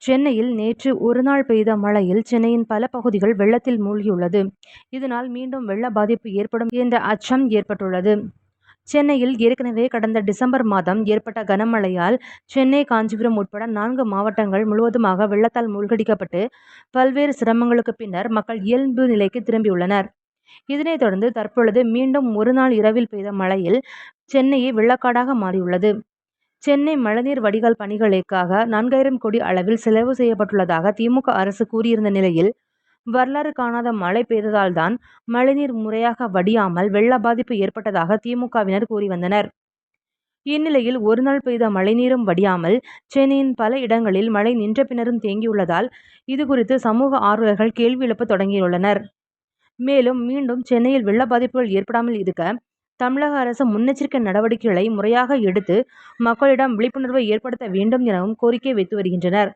சென்னையில் நேற்று ஒருநாள் பெய்த மழையில் சென்னையின் பல பகுதிகள் வெள்ளத்தில் மூழ்கியுள்ளது. இதனால் மீண்டும் வெள்ள பாதிப்பு ஏற்படும் என்ற அச்சம் ஏற்பட்டுள்ளது. சென்னையில் ஏற்கனவே கடந்த டிசம்பர் மாதம் ஏற்பட்ட கனமழையால் சென்னை, காஞ்சிபுரம் உட்பட 4 மாவட்டங்கள் முழுவதுமாக வெள்ளத்தால் மூழ்கடிக்கப்பட்டு பல்வேறு சிரமங்களுக்கு பின்னர் மக்கள் இயல்பு நிலைக்கு திரும்பியுள்ளனர். இதனைத் தொடர்ந்து தற்பொழுது மீண்டும் ஒருநாள் இரவில் பெய்த மழையில் சென்னையே வெள்ளக்காடாக மாறியுள்ளது. சென்னை மழைநீர் வடிகால் பணிகளுக்காக 4000 கோடி அளவில் செலவு செய்யப்பட்டுள்ளதாக திமுக அரசு கூறியிருந்த நிலையில், வரலாறு காணாத மழை பெய்ததால் தான் மழைநீர் முறையாக வடியாமல் வெள்ள பாதிப்பு ஏற்பட்டதாக திமுகவினர் கூறி வந்தனர். இந்நிலையில் ஒருநாள் பெய்த மழைநீரும் வடியாமல் சென்னையின் பல இடங்களில் மழை நின்ற பின்னரும் தேங்கியுள்ளதால் இதுகுறித்து சமூக ஆர்வலர்கள் கேள்வி எழுப்ப தொடங்கியுள்ளனர். மேலும் மீண்டும் சென்னையில் வெள்ள பாதிப்புகள் ஏற்படாமல் இருக்க தமிழக அரசு முன்னெச்சரிக்கை நடவடிக்கைகளை முறையாக எடுத்து மக்களிடம் விழிப்புணர்வை ஏற்படுத்த வேண்டும் எனவும் கோரிக்கை வைத்து வருகின்றனர்.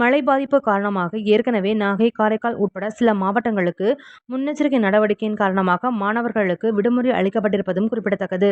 மழை பாதிப்பு காரணமாக ஏற்கனவே நாகை, காரைக்கால் உட்பட சில மாவட்டங்களுக்கு முன்னெச்சரிக்கை நடவடிக்கையின் காரணமாக மாணவர்களுக்கு விடுமுறை அளிக்கப்பட்டிருப்பதும் குறிப்பிடத்தக்கது.